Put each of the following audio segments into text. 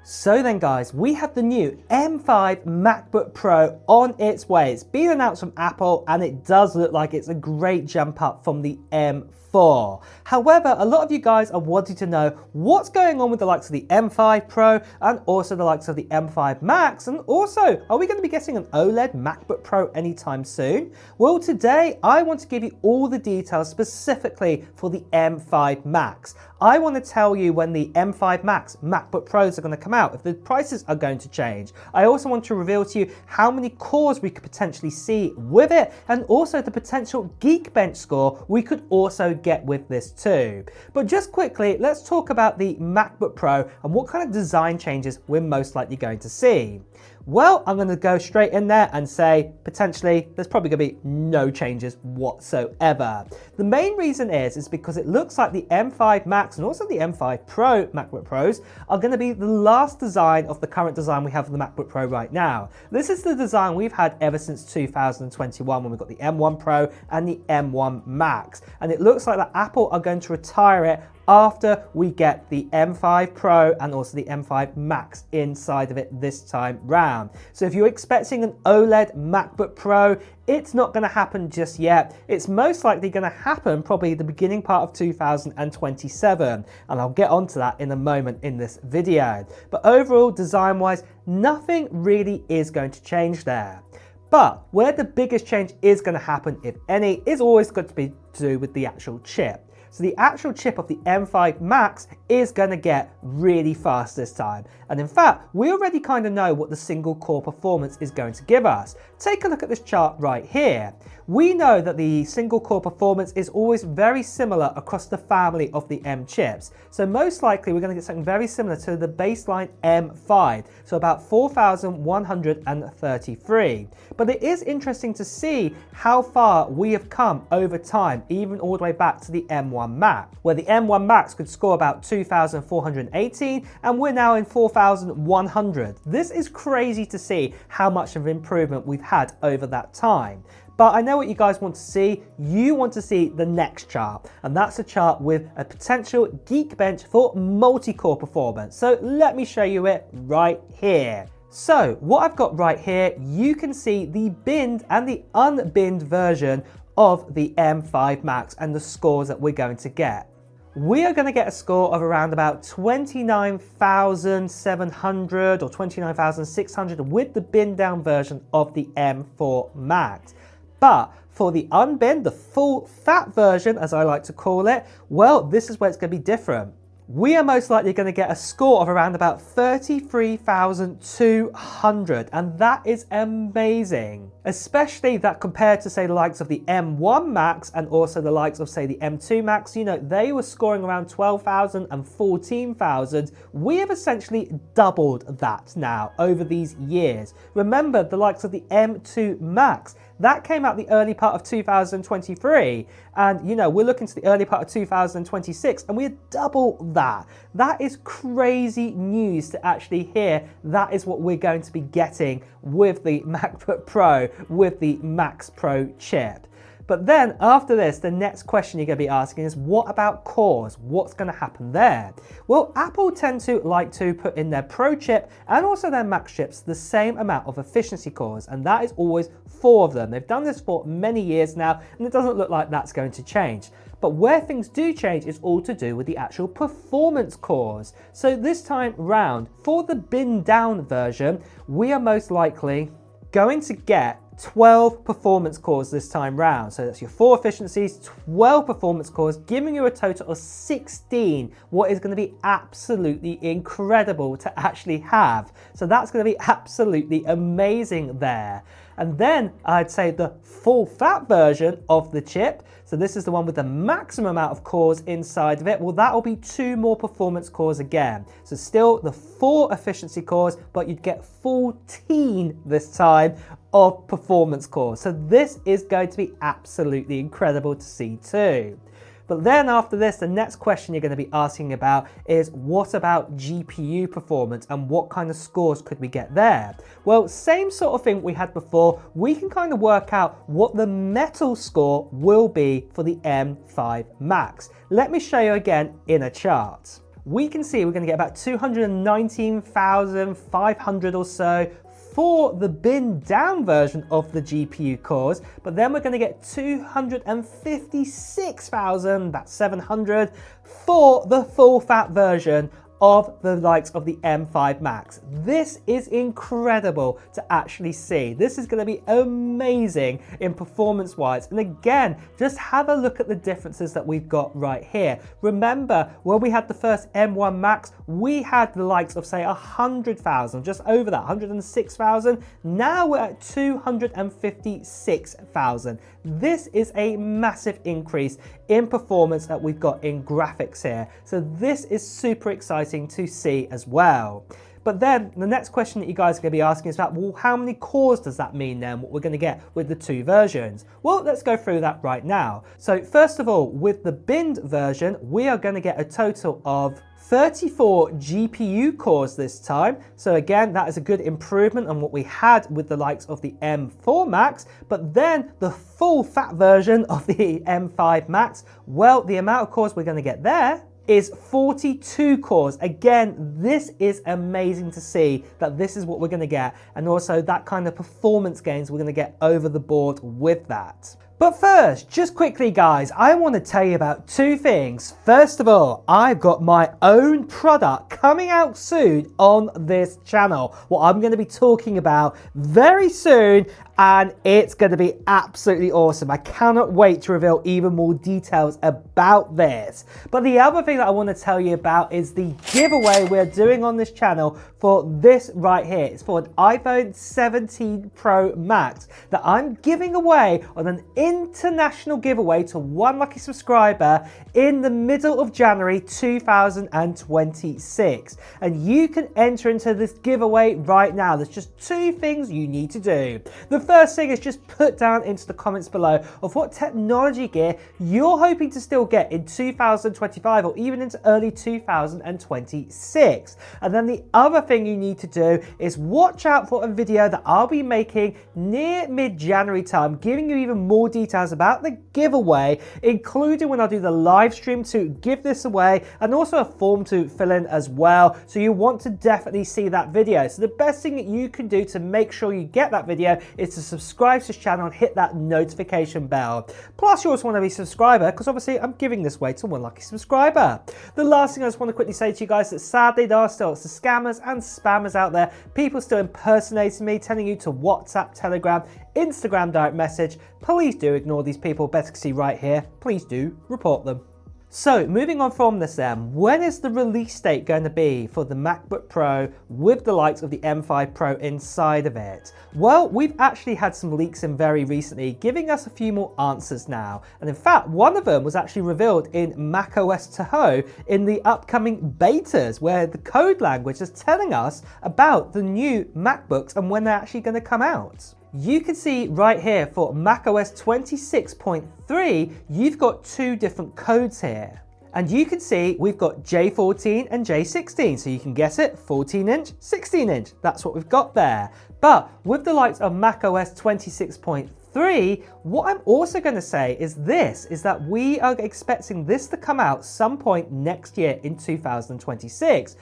So then guys, we have the new M5 MacBook Pro on its way. It's been announced from Apple and it does look like it's a great jump up from the M4. However, a lot of you guys are wanting to know what's going on with the likes of the M5 Pro and also the likes of the M5 Max, and also, are we going to be getting an OLED MacBook Pro anytime soon? Well, today I want to give you all the details specifically for the M5 Max. I want to tell you when the M5 Max MacBook Pros are going to come out, if the prices are going to change. I also want to reveal to you how many cores we could potentially see with it, and also the potential Geekbench score we could also get with this too. But just quickly, let's talk about the MacBook Pro and what kind of design changes we're most likely going to see. Well, I'm going to go straight in there and say potentially there's probably going to be no changes whatsoever. The main reason is because it looks like the M5 Max and also the M5 Pro MacBook Pros are going to be the last design of the current design we have for the MacBook Pro right now. This is the design we've had ever since 2021 when we got the M1 Pro and the M1 Max, and it looks like that Apple are going to retire it after we get the M5 Pro and also the M5 Max inside of it this time round. So if you're expecting an OLED MacBook Pro, it's not going to happen just yet. It's most likely going to happen probably the beginning part of 2027, and I'll get onto that in a moment in this video. But overall, design-wise, nothing really is going to change there. But where the biggest change is going to happen, if any, is always going to be to do with the actual chip. So the actual chip of the M5 Max is going to get really fast this time. And in fact, we already kind of know what the single core performance is going to give us. Take a look at this chart right here. We know that the single core performance is always very similar across the family of the M chips. So most likely we're going to get something very similar to the baseline M5, so about 4,133. But it is interesting to see how far we have come over time, even all the way back to the M1 Max, where the M1 Max could score about 2,418 and we're now in 4,100. This is crazy to see how much of an improvement we've had over that time. But I know what you guys want to see. You want to see the next chart, and that's a chart with a potential Geekbench for multi-core performance. So let me show you it right here. So what I've got right here, you can see the binned and the unbinned version of the M5 Max and the scores that we're going to get. We are going to get a score of around about 29,700 or 29,600 with the bin down version of the M4 Max. But for the unbinned, the full fat version, as I like to call it, well, this is where it's going to be different. We are most likely going to get a score of around about 33,200, and that is amazing. Especially that compared to, say, the likes of the M1 Max and also the likes of, say, the M2 Max, you know, they were scoring around 12,000 and 14,000. We have essentially doubled that now over these years. Remember, the likes of the M2 Max, that came out the early part of 2023, and you know, we're looking to the early part of 2026 and we're double that. That is crazy news to actually hear. That is what we're going to be getting with the MacBook Pro, with the Max Pro chip. But then after this, the next question you're going to be asking is, what about cores? What's going to happen there? Well, Apple tend to like to put in their Pro chip and also their Max chips the same amount of efficiency cores, and that is always 4 of them. They've done this for many years now, and it doesn't look like that's going to change. But where things do change is all to do with the actual performance cores. So this time round, for the bin down version, we are most likely going to get 12 performance cores this time round. So that's your 4 efficiencies, 12 performance cores, giving you a total of 16, what is going to be absolutely incredible to actually have. So that's going to be absolutely amazing there. And then I'd say the full fat version of the chip, so this is the one with the maximum amount of cores inside of it, well, that will be 2 more performance cores again. So still the 4 efficiency cores, but you'd get 14 this time of performance cores. So this is going to be absolutely incredible to see too. But then after this, the next question you're going to be asking about is, what about GPU performance and what kind of scores could we get there? Well, same sort of thing we had before. We can kind of work out what the metal score will be for the M5 Max. Let me show you again in a chart. we can see we're going to get about 219,500 or so for the bin down version of the GPU cores, but then we're going to get 256,000, that's 700, for the full fat version of the likes of the M5 Max. This is incredible to actually see. This is going to be amazing in performance wise. And again, just have a look at the differences that we've got right here. Remember, when we had the first M1 Max, we had the likes of say 100,000, just over that, 106,000. Now we're at 256,000. This is a massive increase in performance that we've got in graphics here. So this is super exciting to see as well. But then the next question that you guys are going to be asking is about, well, how many cores does that mean then, what we're going to get with the two versions? Well, let's go through that right now. So first of all, with the binned version, we are going to get a total of 34 GPU cores this time. So again, that is a good improvement on what we had with the likes of the M4 Max, but then the full fat version of the M5 Max, well, the amount of cores we're going to get there is 42 cores. Again, this is amazing to see that this is what we're going to get, and also that kind of performance gains we're going to get over the board with that. But first, just quickly guys, I want to tell you about two things. First of all, I've got my own product coming out soon on this channel, what I'm going to be talking about very soon, and it's going to be absolutely awesome. I cannot wait to reveal even more details about this. But the other thing that I want to tell you about is the giveaway we're doing on this channel for this right here. It's for an iPhone 17 Pro Max that I'm giving away on an international giveaway to one lucky subscriber in the middle of January 2026. And you can enter into this giveaway right now. There's just two things you need to do. The first thing is just put down into the comments below of what technology gear you're hoping to still get in 2025 or even into early 2026. And then the other thing you need to do is watch out for a video that I'll be making near mid-January time, giving you even more details about the giveaway, including when I do the live stream to give this away, and also a form to fill in as well. So you want to definitely see that video. So the best thing that you can do to make sure you get that video is to subscribe to this channel and hit that notification bell. Plus you also want to be a subscriber, because obviously I'm giving this away to one lucky subscriber. The last thing I just want to quickly say to you guys is that sadly there are still lots of scammers and spammers out there, people still impersonating me, telling you to WhatsApp, Telegram, Instagram direct message. Please do ignore these people, better to see right here. Please do report them. So moving on from this then, when is the release date going to be for the MacBook Pro with the likes of the M5 Pro inside of it? Well, we've actually had some leaks in very recently, giving us a few more answers now. And in fact, one of them was actually revealed in macOS Tahoe in the upcoming betas, where the code language is telling us about the new MacBooks and when they're actually going to come out. You can see right here for macOS 26.3, you've got two different codes here. And you can see we've got J14 and J16, so you can guess it, 14-inch, 16-inch, that's what we've got there. But with the likes of macOS 26.3, what I'm also going to say is that we are expecting this to come out some point next year in 2026.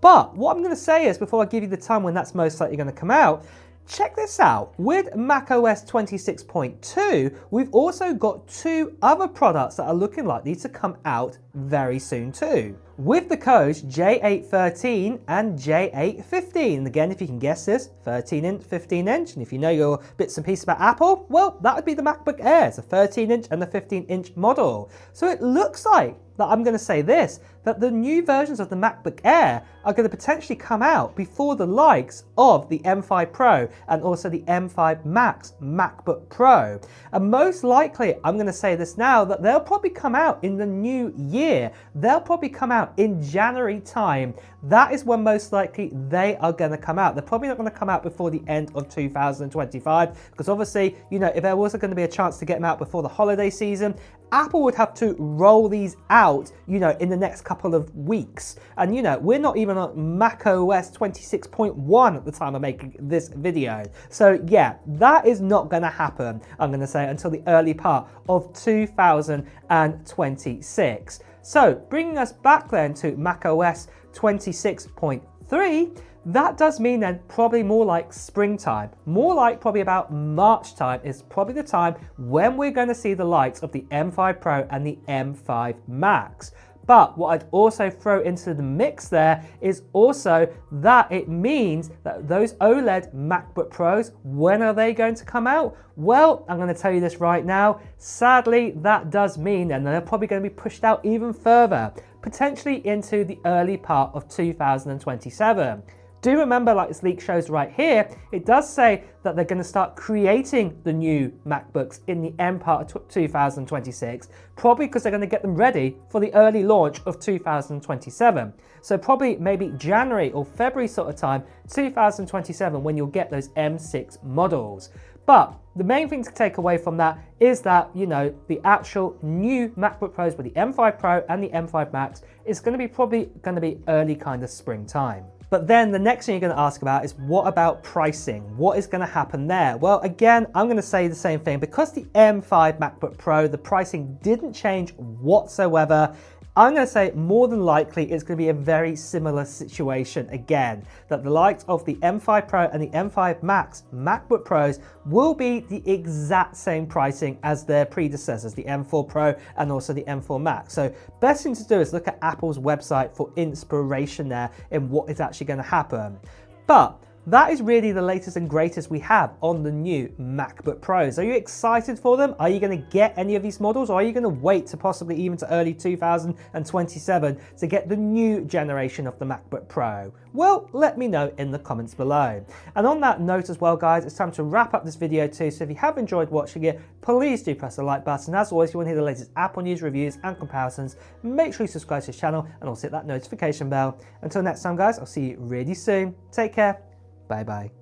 But what I'm going to say is, before I give you the time when that's most likely going to come out, check this out. With macOS 26.2, we've also got two other products that are looking likely to come out very soon too, with the codes J813 and J815. And again, if you can guess this, 13-inch, 15-inch, and if you know your bits and pieces about Apple, well, that would be the MacBook Air. It's a 13-inch and the 15-inch model. So it looks like that I'm going to say this, that the new versions of the MacBook Air are going to potentially come out before the likes of the M5 Pro and also the M5 Max MacBook Pro. And most likely, I'm going to say this now, that they'll probably come out in the new year. They'll probably come out in January time. That is when most likely they are going to come out. They're probably not going to come out before the end of 2025, because obviously, you know, if there was going to be a chance to get them out before the holiday season, Apple would have to roll these out, you know, in the next couple of weeks. And, you know, we're not even on macOS 26.1 at the time of making this video. So, yeah, that is not going to happen, I'm going to say, until the early part of 2026. So bringing us back then to macOS 26.3, that does mean then probably more like springtime, more like probably about March time is probably the time when we're going to see the likes of the M5 Pro and the M5 Max. But what I'd also throw into the mix there is also that it means that those OLED MacBook Pros, when are they going to come out? Well, I'm going to tell you this right now. Sadly, that does mean that they're probably going to be pushed out even further, potentially into the early part of 2027. Do remember, like this leak shows right here, it does say that they're going to start creating the new MacBooks in the end part of 2026, probably because they're going to get them ready for the early launch of 2027. So probably maybe January or February sort of time, 2027, when you'll get those M6 models. But the main thing to take away from that is that, you know, the actual new MacBook Pros with the M5 Pro and the M5 Max is going to be probably going to be early kind of springtime. But then the next thing you're going to ask about is what about pricing? What is going to happen there? Well, again, I'm going to say the same thing. Because the M5 MacBook Pro, the pricing didn't change whatsoever. I'm going to say more than likely it's going to be a very similar situation again, that the likes of the M5 Pro and the M5 Max MacBook Pros will be the exact same pricing as their predecessors, the M4 Pro and also the M4 Max. So best thing to do is look at Apple's website for inspiration there in what is actually going to happen. But that is really the latest and greatest we have on the new MacBook Pros. Are you excited for them? Are you going to get any of these models, or are you going to wait to possibly even to early 2027 to get the new generation of the MacBook Pro? Well, let me know in the comments below. And on that note as well, guys, it's time to wrap up this video too. So if you have enjoyed watching it, please do press the like button. As always, if you want to hear the latest Apple news, reviews and comparisons, make sure you subscribe to this channel and also hit that notification bell. Until next time, guys, I'll see you really soon. Take care. Bye bye.